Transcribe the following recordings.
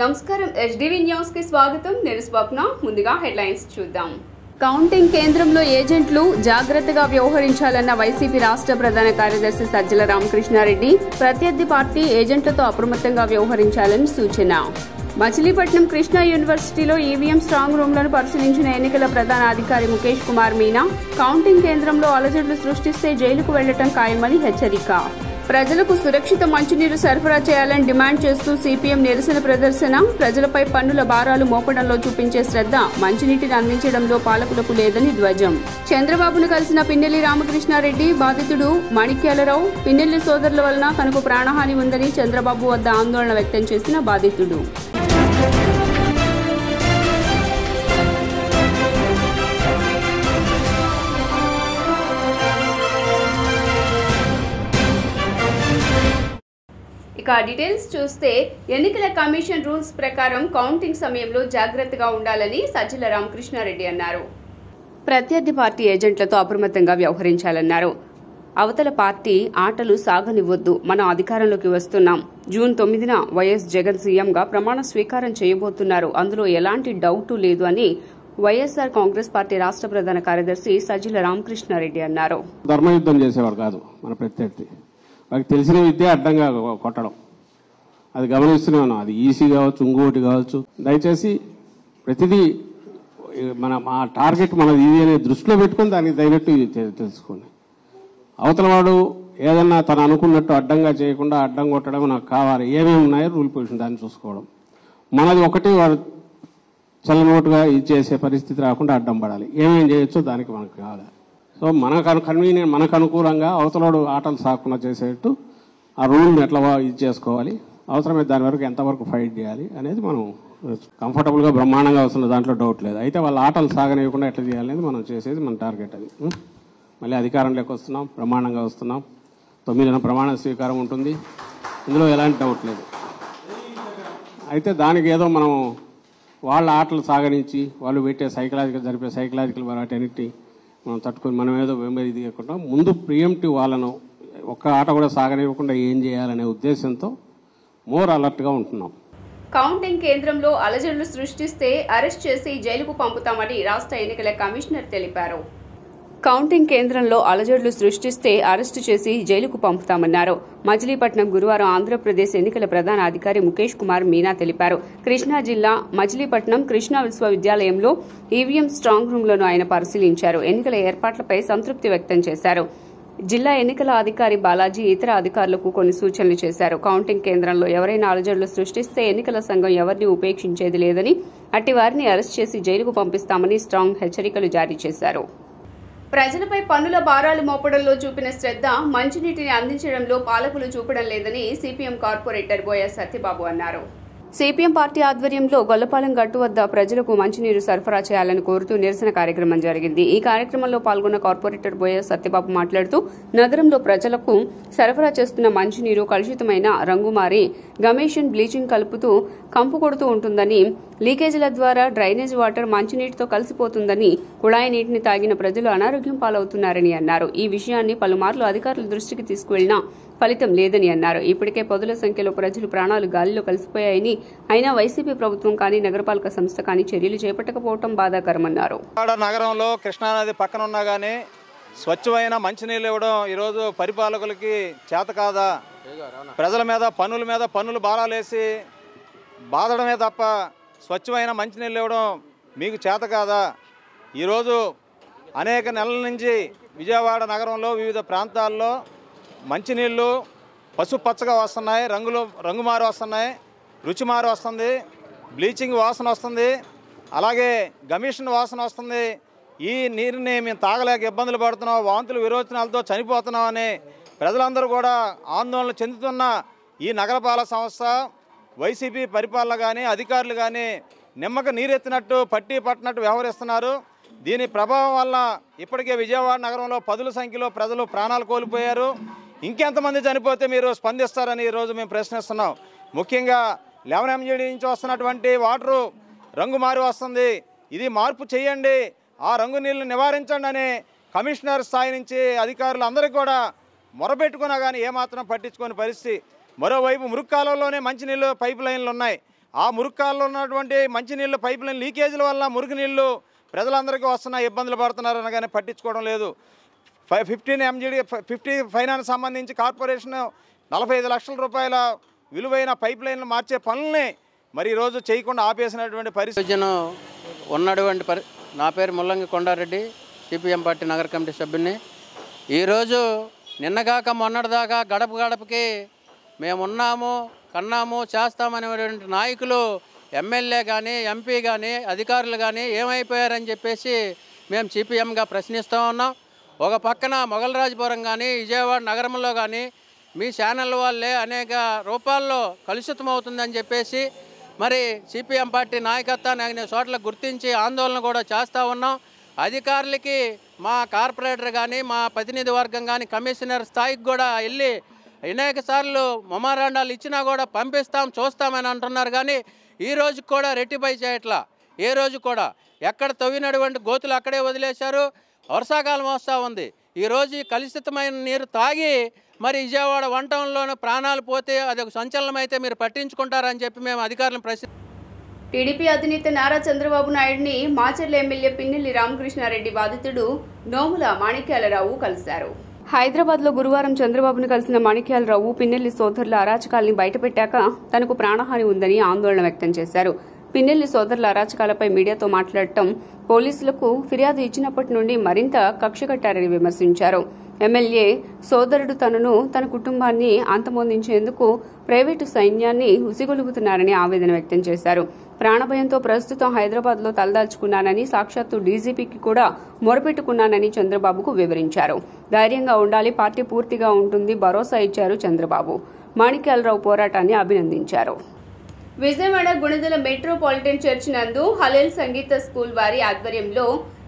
నమస్కారం HDV news కి స్వాగతం. నేను స్వప్న. ముందుగా హెడ్లైన్స్ చూద్దాం. కౌంటింగ్ కేంద్రంలో ఏజెంట్లు జాగ్రత్తగా వ్యవహరించాలన్న వైసీపీ రాష్ట్ర ప్రధాన కార్యదర్శి సజ్జల రామకృష్ణారెడ్డి ప్రత్యర్థి పార్టీ ఏజెంట్లతో అప్రమత్తంగా వ్యవహరించాలని సూచన. మచిలీపట్నం కృష్ణా యూనివర్సిటీలో ఈవీఎం స్ట్రాంగ్ రూమ్లను పరిశీలించిన ఎన్నికల ప్రధాన అధికారి ముఖేష్ కుమార్ మీనా కౌంటింగ్ కేంద్రంలో అలజడులు సృష్టిస్తే జైలుకు వెళ్లటం ఖాయమని హెచ్చరిక. ప్రజలకు సురక్షిత మంచినీరు సరఫరా చేయాలని డిమాండ్ చేస్తూ సిపిఎం నిరసన ప్రదర్శన. ప్రజలపై పన్నుల భారాలు మోపడంలో చూపించే శ్రద్ధ మంచినీటిని అందించడంలో పాలకులకు లేదని ధ్వజం. చంద్రబాబును కలిసిన పిన్నెల్లి రామకృష్ణారెడ్డి. బాధితుడు మాణిక్యాలరావు పిన్నెల్లి సోదరుల వలన తనకు ప్రాణహాని ఉందని చంద్రబాబు వద్ద ఆందోళన వ్యక్తం చేసిన బాధితుడు. ఇక డీటెయిల్స్ చూస్తే ఎన్నికల కమిషన్ రూల్స్ ప్రకారం కౌంటింగ్ సమయంలో జాగ్రత్తగా ఉండాలని సజ్జల రామకృష్ణారెడ్డి అన్నారు. ప్రత్యర్థి పార్టీ ఏజెంట్లతో అప్రమత్తంగా వ్యవహరించాలన్నారు. అవతల పార్టీ ఆటలు సాగనివ్వొద్దు. మనం అధికారంలోకి వస్తున్నాం. జూన్ 9న వైఎస్ జగన్ సీఎంగా ప్రమాణ స్వీకారం చేయబోతున్నారు. అందులో ఎలాంటి డౌటు లేదు అని వైఎస్ఆర్ కాంగ్రెస్ పార్టీ రాష్ట్ర ప్రధాన కార్యదర్శి సజ్జల రామకృష్ణారెడ్డి అన్నారు. ధర్మయుద్ధం చేసేవాడు కాదు మన ప్రత్యర్థి. వాళ్ళకి తెలిసిన విద్య అడ్డంగా కొట్టడం, అది గమనిస్తూనే ఉన్నాం. అది ఈసీ కావచ్చు, ఇంకోటి కావచ్చు. దయచేసి ప్రతిదీ మా టార్గెట్ మనది ఇది అనే దృష్టిలో పెట్టుకుని దానికి తగినట్టు తెలుసుకోండి. అవతల వాడు ఏదన్నా తను అనుకున్నట్టు అడ్డంగా చేయకుండా అడ్డం కొట్టడం నాకు కావాలి. ఏమేమి ఉన్నాయో రూల్ పొజిషన్ దాన్ని చూసుకోవడం. మనది ఒకటి వాడు చల్లనోటుగా ఇది చేసే పరిస్థితి రాకుండా అడ్డం పడాలి. ఏమేమి చేయొచ్చో దానికి మనకు కావాలి. సో కన్వీనియంట్ మనకు అనుకూలంగా అవతలవాడు ఆటలు సాకుండా చేసేట్టు ఆ రూల్ని ఎట్లా ఇది చేసుకోవాలి, అవసరమైతే దాని వరకు ఎంతవరకు ఫైట్ చేయాలి అనేది మనం కంఫర్టబుల్గా బ్రహ్మాండంగా వస్తున్న దాంట్లో డౌట్ లేదు. అయితే వాళ్ళ ఆటలు సాగనివ్వకుండా ఎట్లా చేయాలనేది మనం చేసేది మన టార్గెట్. అది మళ్ళీ అధికారంలోకి వస్తున్నాం, బ్రహ్మాండంగా వస్తున్నాం. 9న ప్రమాణ స్వీకారం ఉంటుంది, ఇందులో ఎలాంటి డౌట్ లేదు. అయితే దానికి ఏదో మనం వాళ్ళ ఆటలు సాగనించి వాళ్ళు పెట్టే జరిపే సైకలాజికల్ వాటన్నిటి మనం తట్టుకొని మనం ఏదో ఇది కాకుండా ముందు ప్రియంటివ్ వాళ్ళను ఒక్క ఆట కూడా సాగనివ్వకుండా ఏం చేయాలనే ఉద్దేశంతో మోర్ అలర్ట్గా ఉంటున్నాం. కౌంటింగ్ కేంద్రంలో అలజడులు సృష్టిస్తే అరెస్ట్ చేసి జైలుకు పంపుతామని రాష్ట్ర ఎన్నికల కమిషనర్ తెలిపారు. కౌంటింగ్ కేంద్రంలో అలజడులు సృష్టిస్తే అరెస్టు చేసి జైలుకు పంపుతామన్నారు. మచిలీపట్నం గురువారం ఆంధ్రప్రదేశ్ ఎన్నికల ప్రధాన అధికారి ముఖేష్ కుమార్ మీనా తెలిపారు. కృష్ణా జిల్లా మచిలీపట్నం కృష్ణా విశ్వవిద్యాలయంలో ఈవీఎం స్ట్రాంగ్ రూమ్లను ఆయన పరిశీలించారు. ఎన్నికల ఏర్పాట్లపై సంతృప్తి వ్యక్తం చేశారు. జిల్లా ఎన్నికల అధికారి బాలాజీ ఇతర అధికారులకు కొన్ని సూచనలు చేశారు. కౌంటింగ్ కేంద్రంలో ఎవరైనా అలజడులు సృష్టిస్తే ఎన్నికల సంఘం ఎవరిని ఉపేక్షించేది లేదని, అట్టి వారిని అరెస్ట్ చేసి జైలుకు పంపిస్తామని స్ట్రాంగ్ హెచ్చరికలు జారీ చేశారు. ప్రజలపై పన్నుల భారాలు మోపడంలో చూపిన శ్రద్ధ మంచినీటిని అందించడంలో పాలకులు చూపడం లేదని సిపిఎం కార్పొరేటర్ బోయ సత్యబాబు అన్నారు. సిపిఎం పార్టీ ఆధ్వర్యంలో గొల్లపాలెం గట్టు వద్ద ప్రజలకు మంచినీరు సరఫరా చేయాలని కోరుతూ నిరసన కార్యక్రమం జరిగింది. ఈ కార్యక్రమంలో పాల్గొన్న కార్పొరేటర్ బోయ సత్యబాబు మాట్లాడుతూ నగరంలో ప్రజలకు సరఫరా చేస్తున్న మంచినీరు కలుషితమైన రంగుమారి గమేషన్ బ్లీచింగ్ కలుపుతూ కంపు కొడుతూ ఉంటుందని, లీకేజీల ద్వారా డ్రైనేజ్ వాటర్ మంచినీటితో కలిసిపోతుందని, కుళాయి నీటిని తాగిన ప్రజలు అనారోగ్యం పాలవుతున్నారని అన్నారు. ఈ విషయాన్ని పలుమార్లు అధికారుల దృష్టికి తీసుకువెళ్లినా ఫలితం లేదని అన్నారు. ఇప్పటికే పదుల సంఖ్యలో ప్రజలు ప్రాణాలు గాలిలో కలిసిపోయాయని, అయినా వైసీపీ ప్రభుత్వం కానీ నగరపాలక సంస్థ కానీ చర్యలు చేపట్టకపోవడం బాధాకరమన్నారు. నగరంలో కృష్ణానది పక్కన ఉన్నా కానీ స్వచ్ఛమైన మంచినీళ్ళు ఇవ్వడం ఈరోజు పరిపాలకులకి చేత కాదా? ప్రజల మీద పన్నులు భారాలేసి బాధడమే తప్ప స్వచ్ఛమైన మంచినీళ్ళు ఇవ్వడం మీకు చేత కాదా? ఈరోజు అనేక నెలల నుంచి విజయవాడ నగరంలో వివిధ ప్రాంతాల్లో మంచినీళ్ళు పసుపచ్చగా వస్తున్నాయి, రంగుమారు వస్తున్నాయి, రుచి మారు వస్తుంది, బ్లీచింగ్ వాసన వస్తుంది, అలాగే గమేషన్ వాసన వస్తుంది. ఈ నీరుని మేము తాగలేక ఇబ్బందులు పడుతున్నాం, వాంతులు విరోచనాలతో చనిపోతున్నామని ప్రజలందరూ కూడా ఆందోళన చెందుతున్న ఈ నగరపాలక సంస్థ వైసీపీ పరిపాలన కానీ అధికారులు కానీ నిమ్మక నీరెత్తినట్టు పట్టినట్టు వ్యవహరిస్తున్నారు. దీని ప్రభావం వల్ల ఇప్పటికే విజయవాడ నగరంలో పదుల సంఖ్యలో ప్రజలు ప్రాణాలు కోల్పోయారు. ఇంకెంతమంది చనిపోతే మీరు స్పందిస్తారని ఈరోజు మేము ప్రశ్నిస్తున్నాం. ముఖ్యంగా 11 MGD నుంచి వస్తున్నటువంటి వాటరు రంగు మారి వస్తుంది. ఇది మార్పు చేయండి, ఆ రంగు నీళ్లు నివారించండి అని కమిషనర్ స్థాయి నుంచి అధికారులు అందరికీ కూడా మొరబెట్టుకున్నా కానీ ఏమాత్రం పట్టించుకోని పరిస్థితి. మరోవైపు మురుక్కాలంలోనే మంచినీళ్ళు పైప్ లైన్లు ఉన్నాయి. ఆ మురుక్కాల్లో ఉన్నటువంటి మంచినీళ్ళు పైప్ లైన్ లీకేజీల వల్ల మురికి నీళ్లు ప్రజలందరికీ వస్తున్న ఇబ్బందులు పడుతున్నారు అనగానే పట్టించుకోవడం లేదు. 15 MGD 50 ఫైనాన్స్ సంబంధించి కార్పొరేషన్ 45 లక్షల రూపాయల విలువైన పైప్ లైన్లు మార్చే పనుల్ని మరి ఈరోజు చేయకుండా ఆపేసినటువంటి పరిస్థితి ఉన్నటువంటి నా పేరు ముల్లంగి కొండారెడ్డి, సిపిఎం పార్టీ నగర కమిటీ సభ్యుని. ఈరోజు నిన్నగాక మొన్నటిదాకా గడప గడపకి మేమున్నాము, కన్నాము, చేస్తామనేటువంటి నాయకులు, ఎమ్మెల్యే కానీ, ఎంపీ కానీ, అధికారులు కానీ ఏమైపోయారని చెప్పేసి మేము సిపిఎంగా ప్రశ్నిస్తూ ఉన్నాం. ఒక పక్కన మొగలరాజపురం కానీ, విజయవాడ నగరంలో కానీ మీ ఛానల్ వాళ్ళే అనేక రూపాల్లో కలుషితం అవుతుందని చెప్పేసి మరి సిపిఎం పార్టీ నాయకత్వాన్ని అనేక చోట్ల గుర్తించి ఆందోళన కూడా చేస్తూ ఉన్నాం. అధికారులకి మా కార్పొరేటర్ కానీ, మా ప్రతినిధి వర్గం కానీ, కమిషనర్ స్థాయికి కూడా వెళ్ళి అనేక సార్లు మెమోరాండాలు ఇచ్చినా కూడా పంపిస్తాం, చూస్తామని అంటున్నారు. కానీ ఈ రోజు కూడా రెట్టిఫై చేయట్లా. ఏ రోజు కూడా ఎక్కడ తవ్వినటువంటి గోతులు అక్కడే వదిలేశారు. వర్షాకాలం వస్తూ ఉంది. ఈరోజు కలుషితమైన నీరు తాగి మరి విజయవాడ వంటంలోనే ప్రాణాలు పోతే అదొక సంచలనం అయితే మీరు పట్టించుకుంటారని చెప్పి మేము అధికారులను టీడీపీ అధినేత నారా చంద్రబాబు నాయుడిని మాచర్ల ఎమ్మెల్యే పిన్నెల్లి రామకృష్ణారెడ్డి బాధితుడు నోముల మాణిక్యాలరావు కలిశారు. హైదరాబాద్లో గురువారం చంద్రబాబును కలిసిన మాణిక్యాలరావు పిన్నెల్లి సోదరుల అరాచకాల్ని బయటపెట్టాక తనకు ప్రాణహాని ఉందని ఆందోళన వ్యక్తం చేశారు. పిన్నెల్లి సోదరుల అరాచకాలపై మీడియాతో మాట్లాడటం, పోలీసులకు ఫిర్యాదు ఇచ్చినప్పటి నుండి మరింత కక్ష కట్టారని విమర్శించారు. ఎమ్మెల్యే సోదరుడు తనను, తన కుటుంబాన్ని అంతమొందించేందుకు ప్రైవేటు సైన్యాన్ని ఉసిగొలుగుతున్నారని ఆవేదన వ్యక్తం చేశారు. ప్రాణభయంతో ప్రస్తుతం హైదరాబాద్లో తలదాల్చుకున్నానని, సాక్షాత్తు డీజీపీకి కూడా మొరపెట్టుకున్నానని చంద్రబాబుకు వివరించారు. ధైర్యంగా ఉండాలి, పార్టీ పూర్తిగా ఉంటుంది భరోసా ఇచ్చారు చంద్రబాబు. మాణిక్యాలరావు పోరాటాన్ని అభినందించారు. విజయవాడ గుణదల మెట్రోపాలిటన్ చర్చ్ నందు హలేల్ సంగీత స్కూల్ వారి ఆధ్వర్యంలో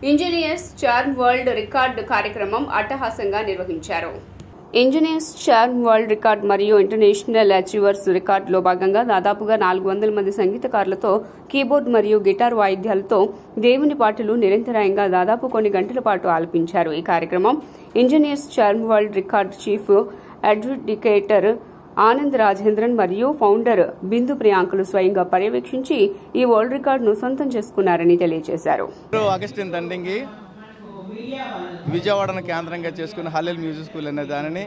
ఇంజనీర్స్ చార్మ్ వరల్డ్ రికార్డు కార్యక్రమం అట్టహాసంగా నిర్వహించారు. ఇంజనీర్స్ చార్మ్ వరల్డ్ రికార్డ్ మరియు ఇంటర్నేషనల్ అచీవర్స్ రికార్డులో భాగంగా దాదాపుగా 400 మంది సంగీతకారులతో కీబోర్డ్ మరియు గిటార్ వాయిద్యాలతో దేవుని పాటలు నిరంతరాయంగా దాదాపు కొన్ని గంటల పాటు ఆలపించారు. ఈ కార్యక్రమం engineers charm world record chief advocator Anand Rajendran మరియు ఫౌండర్ బిందు ప్రియాంకలు స్వయంగా పర్యవేక్షించి ఈ వరల్డ్ రికార్డును సొంతం చేసుకున్నారని తెలియజేశారు. అగస్టిన్ దండింగి విజయవాడను కేంద్రంగా చేసుకున్న హలేల్ మ్యూజిక్ స్కూల్ అనే దానిని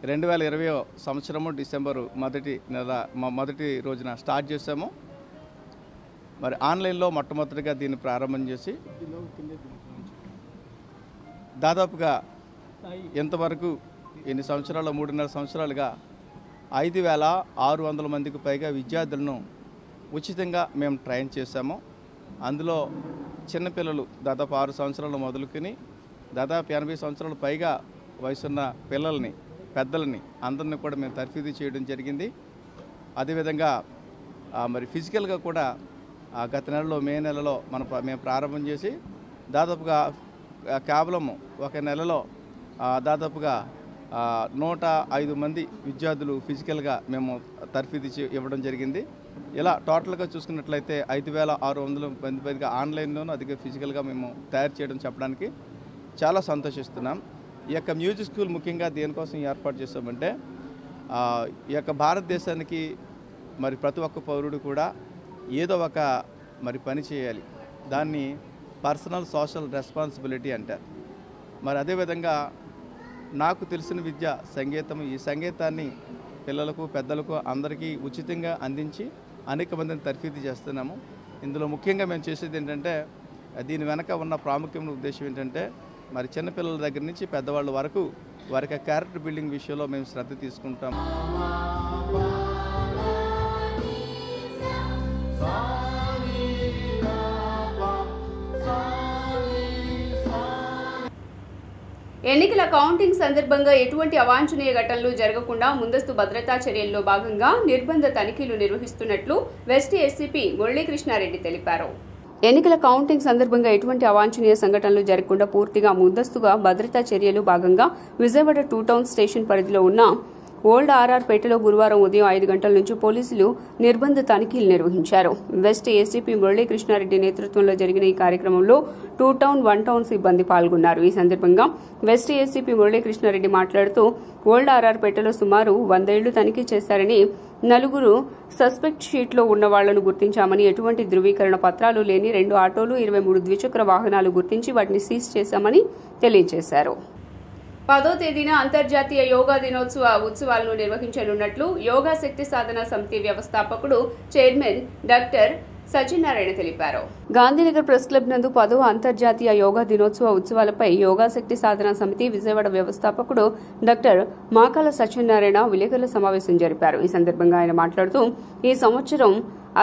2020 సంవత్సరము డిసెంబరు మొదటి రోజున స్టార్ట్ చేశాము. మరి ఆన్లైన్లో మొట్టమొదటిగా దీన్ని ప్రారంభం చేసి దాదాపుగా ఎంతవరకు ఎన్ని సంవత్సరాలు 3.5 సంవత్సరాలుగా 5,600 మందికి పైగా విద్యార్థులను ఉచితంగా మేము ట్రైన్ చేశాము. అందులో చిన్నపిల్లలు దాదాపు 6 సంవత్సరాలు మొదలుకొని దాదాపు 80 సంవత్సరాల పైగా వయసున్న పిల్లల్ని, పెద్దలని అందరినీ కూడా మేము తర్ఫీదు చేయడం జరిగింది. అదేవిధంగా మరి ఫిజికల్గా కూడా గత నెలలో మే నెలలో మేము ప్రారంభం చేసి దాదాపుగా కేవలం ఒక నెలలో దాదాపుగా 105 మంది విద్యార్థులు ఫిజికల్గా మేము తర్ఫీదు ఇవ్వడం జరిగింది. ఇలా టోటల్గా చూసుకున్నట్లయితే 5,600 మంది పైగా ఆన్లైన్లోనూ అధిక ఫిజికల్గా మేము తయారు చేయడం చెప్పడానికి చాలా సంతోషిస్తున్నాం. ఈ యొక్క మ్యూజిక్ స్కూల్ ముఖ్యంగా దేనికోసం ఏర్పాటు చేస్తామంటే ఈ యొక్క భారతదేశానికి మరి ప్రతి ఒక్క పౌరుడు కూడా ఏదో ఒక మరి పని చేయాలి. దాన్ని పర్సనల్ సోషల్ రెస్పాన్సిబిలిటీ అంటారు. మరి అదేవిధంగా నాకు తెలిసిన విద్య సంగీతం. ఈ సంగీతాన్ని పిల్లలకు, పెద్దలకు అందరికీ ఉచితంగా అందించి అనేక మందిని తర్ఫీదు చేస్తున్నాము. ఇందులో ముఖ్యంగా మేము చేసేది ఏంటంటే దీని వెనక ఉన్న ప్రాముఖ్యమైన ఉద్దేశం ఏంటంటే మరి చిన్నపిల్లల దగ్గర నుంచి పెద్దవాళ్ళ వరకు వారికి క్యారెక్టర్ బిల్డింగ్ విషయంలో మేము శ్రద్ధ తీసుకుంటాము. ఎన్నికల కౌంటింగ్ సందర్భంగా ఎటువంటి అవాంఛనీయ ఘటనలు జరగకుండా ముందస్తు భద్రతా చర్యల్లో భాగంగా నిర్బంధ తనిఖీలు నిర్వహిస్తున్నట్లు వెస్ట్ ఎస్సీపీ మురళీకృష్ణారెడ్డి తెలిపారు. ఎన్నికల కౌంటింగ్ సందర్భంగా ఎటువంటి అవాంఛనీయ సంఘటనలు జరగకుండా పూర్తిగా ముందస్తుగా భద్రతా చర్యలు భాగంగా విజయవాడ 2 టౌన్ స్టేషన్ పరిధిలో ఉన్న ఓల్డ్ ఆర్ఆర్పేటలో గురువారం ఉదయం 5 గంటల నుంచి పోలీసులు నిర్బంధ తనిఖీలు నిర్వహించారు. వెస్ట్ ఏసీపీ మురళీకృష్ణారెడ్డి నేతృత్వంలో జరిగిన ఈ కార్యక్రమంలో 2 టౌన్ 1 టౌన్ సిబ్బంది పాల్గొన్నారు. ఈ సందర్భంగా వెస్ట్ ఏసీపీ మురళీకృష్ణారెడ్డి మాట్లాడుతూ ఓల్డ్ ఆర్ఆర్పేటలో సుమారు 100 ఏళ్లు తనిఖీ చేశారని, 4 సస్పెక్ట్ షీట్లో ఉన్న వాళ్లను గుర్తించామని, ఎటువంటి ధృవీకరణ పత్రాలు లేని 2 ఆటోలు, 23 ద్విచక్ర వాహనాలు గుర్తించి వాటిని సీజ్ చేశామని తెలియజేశారు. 10వ తేదీన అంతర్జాతీయ యోగా దినోత్సవ ఉత్సవాలను నిర్వహించనున్నట్లు యోగా శక్తి సాధన సమితి వ్యవస్థాపకుడు చైర్మన్ డాక్టర్ సత్యనారాయణ తెలిపారు. గాంధీనగర్ ప్రెస్ క్లబ్ నందు 10వ అంతర్జాతీయ యోగా దినోత్సవ ఉత్సవాలపై యోగా శక్తి సాధన సమితి విజయవాడ వ్యవస్థాపకుడు డాక్టర్ మాకాల సత్యనారాయణ విలేకరుల సమావేశం జరిపారు. ఈ సందర్భంగా ఆయన మాట్లాడుతూ ఈ సంవత్సరం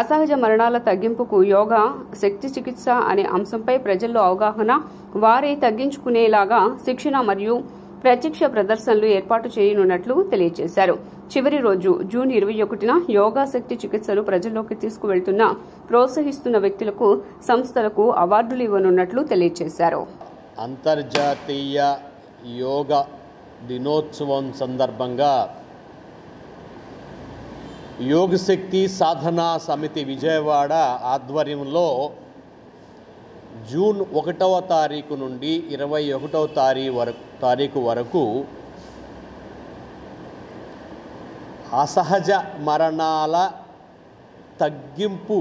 అసహజ మరణాల తగ్గింపుకు యోగా శక్తి చికిత్స అనే అంశంపై ప్రజల్లో అవగాహన, వారే తగ్గించుకునేలాగా శిక్షణ మరియు ప్రత్యక్ష ప్రదర్శనలు ఏర్పాటు చేయనున్నట్లు తెలియజేశారు. చివరి రోజు జూన్ 21న యోగా శక్తి చికిత్సను ప్రజల్లోకి తీసుకువెళ్తున్న, ప్రోత్సహిస్తున్న వ్యక్తులకు, సంస్థలకు అవార్డులు ఇవ్వనున్నట్లు తెలియజేశారు. అంతర్జాతీయ యోగా దినోత్సవం సందర్భంగా యోగశక్తి సాధనా సమితి విజయవాడ ఆధ్వర్యంలో జూన్ 1వ తారీఖు నుండి 21వ తారీఖు వరకు అసహజ మరణాల తగ్గింపు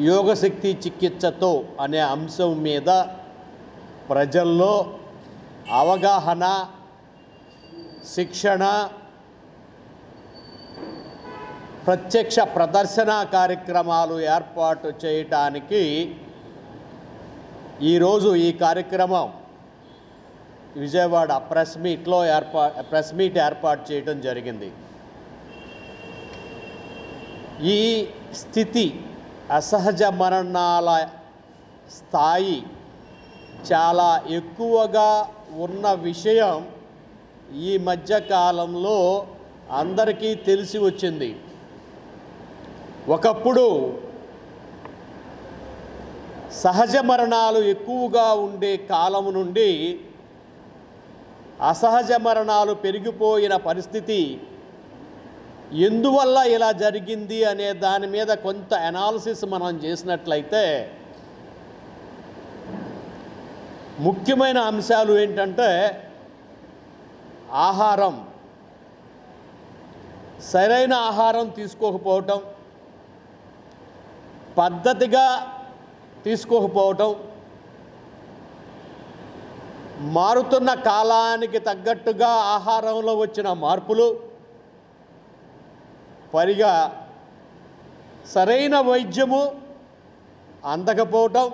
యోగశక్తి చికిత్సతో అనే అంశం మీద ప్రజల్లో అవగాహన, శిక్షణ, ప్రత్యక్ష ప్రదర్శన కార్యక్రమాలు ఏర్పాటు చేయటానికి ఈరోజు ఈ కార్యక్రమం విజయవాడ ప్రెస్ మీట్ ఏర్పాటు చేయడం జరిగింది. ఈ స్థితి, అసహజ మరణాల స్థాయి చాలా ఎక్కువగా ఉన్న విషయం ఈ మధ్యకాలంలో అందరికీ తెలిసి వచ్చింది. ఒకప్పుడు సహజ మరణాలు ఎక్కువగా ఉండే కాలం నుండి అసహజ మరణాలు పెరిగిపోయిన పరిస్థితి ఎందువల్ల ఇలా జరిగింది అనే దాని మీద కొంత అనాలిసిస్ మనం చేసినట్లయితే ముఖ్యమైన అంశాలు ఏంటంటే ఆహారం, సరైన ఆహారం తీసుకోకపోవటం, పద్ధతిగా తీసుకోకపోవటం, మారుతున్న కాలానికి తగ్గట్టుగా ఆహారంలో వచ్చిన మార్పులు, పైగా సరైన వైద్యము అందకపోవటం,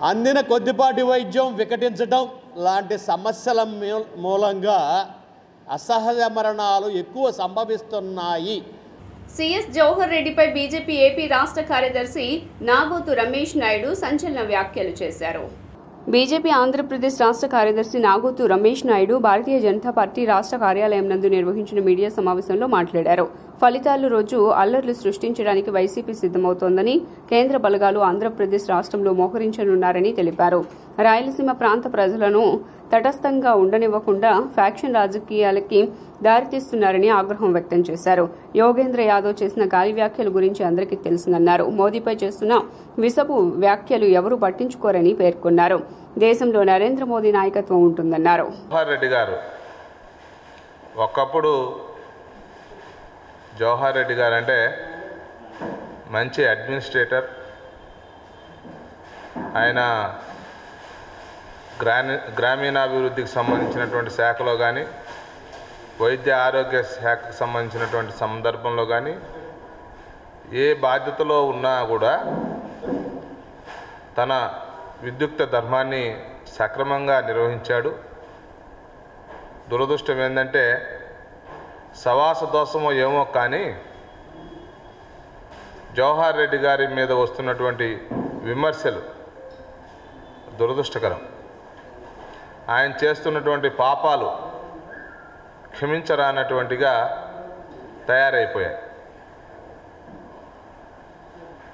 అందిన కొద్దిపాటి వైద్యం వికటించటం లాంటి సమస్యల మూలంగా అసహజ మరణాలు ఎక్కువ సంభవిస్తున్నాయి. సీఎస్ జవహర్ రెడ్డిపై బీజేపీ ఏపీ రాష్ట్ర కార్యదర్శి నాగోతు రమేష్ నాయుడు సంచలన వ్యాఖ్యలు చేశారు. బీజేపీ ఆంధ్రప్రదేశ్ రాష్ట్ర కార్యదర్శి నాగోతు రమేష్ నాయుడు భారతీయ జనతా పార్టీ రాష్ట్ర కార్యాలయం నందు నిర్వహించిన మీడియా సమావేశంలో మాట్లాడారు. ఫలితాల రోజు అల్లర్లు సృష్టించడానికి వైసీపీ సిద్దమవుతోందని, కేంద్ర బలగాలు ఆంధ్రప్రదేశ్ రాష్ట్రంలో మోహరించనున్నారని తెలిపారు. రాయలసీమ ప్రాంత ప్రజలను తటస్థంగా ఉండనివ్వకుండా ఫ్యాక్షన్ రాజకీయాలకి దారితీస్తున్నారని ఆగ్రహం వ్యక్తం చేశారు. యోగేంద్ర యాదవ్ చేసిన గాలి వ్యాఖ్యల గురించి అందరికీ తెలుసునన్నారు. మోదీపై చేస్తున్న విసపు వ్యాఖ్యలు ఎవరూ పట్టించుకోరని పేర్కొన్నారు. దేశంలో నరేంద్ర మోదీ నాయకత్వం ఉంటుందన్నారు. రెడ్డి గారు ఒకప్పుడు జవహర్ రెడ్డి గారు అంటే మంచి అడ్మినిస్ట్రేటర్. ఆయన గ్రామీణాభివృద్ధికి సంబంధించినటువంటి శాఖలో కానీ, వైద్య ఆరోగ్య శాఖకు సంబంధించినటువంటి సందర్భంలో కానీ ఏ బాధ్యతలో ఉన్నా కూడా తన విద్యుక్త ధర్మాన్ని సక్రమంగా నిర్వహించాడు. దురదృష్టం ఏంటంటే సవాస దోషమో ఏమో కానీ జవహర్ రెడ్డి గారి మీద వస్తున్నటువంటి విమర్శలు దురదృష్టకరం. ఆయన చేస్తున్నటువంటి పాపాలు క్షమించరానటువంటిగా తయారైపోయాయి.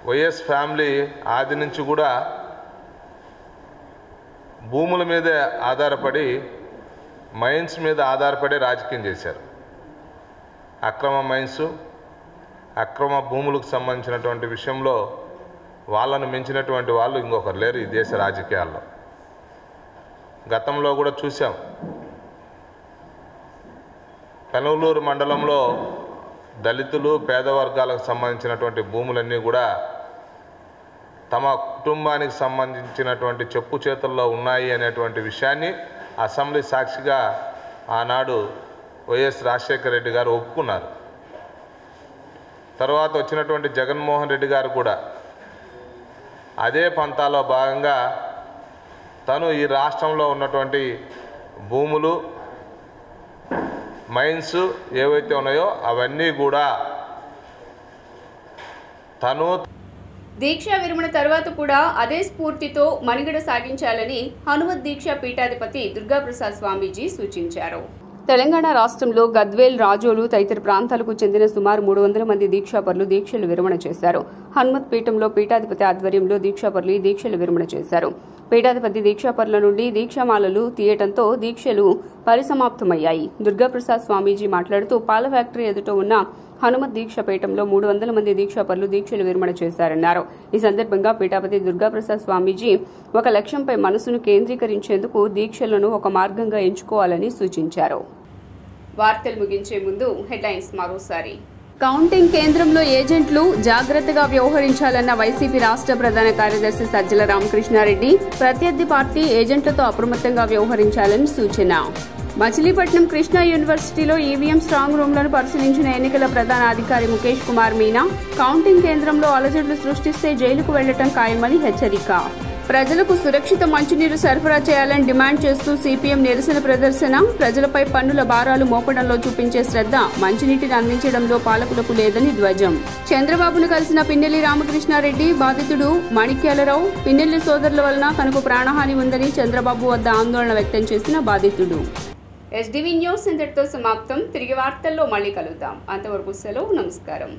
వైఎస్ ఫ్యామిలీ ఆది నుంచి కూడా భూముల మీదే ఆధారపడి మైన్స్ మీద ఆధారపడి రాజకీయం చేశారు. అక్రమ మైన్స్, అక్రమ భూములకు సంబంధించినటువంటి విషయంలో వాళ్ళను మించినటువంటి వాళ్ళు ఇంకొకరు లేరు ఈ దేశ రాజకీయాల్లో. గతంలో కూడా చూసాం. పెనమలూరు మండలంలో దళితులు, పేద వర్గాలకు సంబంధించినటువంటి భూములన్నీ కూడా తమ కుటుంబానికి సంబంధించినటువంటి చెప్పు చేతుల్లో ఉన్నాయి అనేటువంటి విషయాన్ని అసెంబ్లీ సాక్షిగా ఆనాడు వైఎస్ రాజశేఖర రెడ్డి గారు ఒప్పుకున్నారు. తర్వాత వచ్చినటువంటి జగన్మోహన్ రెడ్డి గారు కూడా అదే పంతాలో భాగంగా తను ఈ రాష్ట్రంలో ఉన్నటువంటి భూములు, మైన్స్ ఏవైతే ఉన్నాయో అవన్నీ కూడా తను దీక్షా విరమణ తర్వాత కూడా అదే స్ఫూర్తితో మనుగడ సాగించాలని హనుమత్ దీక్షా పీఠాధిపతి దుర్గాప్రసాద్ స్వామీజీ సూచించారు. తెలంగాణ రాష్ట్రంలో గద్వేల్, రాజోలు తదితర ప్రాంతాలకు చెందిన సుమారు 300 మంది దీక్షాపరులు దీక్షలు విరమణ చేశారు. హనుమత్ పీఠంలో పీఠాధిపతి ఆధ్వర్యంలో దీక్షాపరులు ఈ దీక్షలు విరమణ చేశారు. పీఠాధిపతి దీక్షాపరుల నుండి దీక్షామాలలు తీయటంతో దీక్షలు పరిసమాప్తమయ్యాయి. దుర్గాప్రసాద్ స్వామీజీ మాట్లాడుతూ పాల ఫ్యాక్టరీ ఎదుట ఉన్న హనుమత్ దీక్షా పీఠంలో 300 మంది దీక్షాపరులు దీక్షలు విరమణ చేశారన్నారు. ఈ సందర్భంగా పీఠాధిపతి దుర్గాప్రసాద్ స్వామీజీ ఒక లక్ష్యంపై మనసును కేంద్రీకరించేందుకు దీక్షలను ఒక మార్గంగా ఎంచుకోవాలని సూచించారు. వార్తలు ముగించే ముందు హెడ్లైన్స్ మరోసారి. కౌంటింగ్ కేంద్రంలో ఏజెంట్లు జాగ్రత్తగా వ్యవహరించాలన్న వైసీపీ రాష్ట్ర ప్రధాన కార్యదర్శి సజ్జల రామకృష్ణారెడ్డి. ప్రత్యర్థి పార్టీ ఏజెంట్లతో అప్రమత్తంగా వ్యవహరించాలని సూచన. మచిలీపట్నం కృష్ణా యూనివర్సిటీలో ఈవీఎం స్ట్రాంగ్ రూమ్లను పరిశీలించిన ఎన్నికల ప్రధాన అధికారి ముఖేష్ కుమార్ మీనా. కౌంటింగ్ కేంద్రంలో అలజడులు సృష్టిస్తే జైలుకు వెళ్లటం ఖాయమని హెచ్చరిక. ప్రజలకు సురక్షిత మంచినీరు సరఫరా చేయాలని డిమాండ్ చేస్తూ సిపిఎం నిరసన ప్రదర్శన. ప్రజలపై పన్నుల భారాలు మోపడంలో చూపించే శ్రద్ధ మంచినీటిని అందించడంలో పాలకులకు లేదని ధ్వజం. చంద్రబాబును కలిసిన పిన్నెల్లి రామకృష్ణారెడ్డి. బాధితుడు మాణిక్యాలరావు. పిన్నెల్లి సోదరుల వలన తనకు ప్రాణహాని ఉందని చంద్రబాబు వద్ద ఆందోళన వ్యక్తం చేసిన బాధితుడు. ఎస్డివి న్యూస్ ఇంతటితో సమాప్తం. తిరిగి వార్తల్లో మళ్ళీ కలుద్దాం. అంతవరకు సెలవు. నమస్కారం.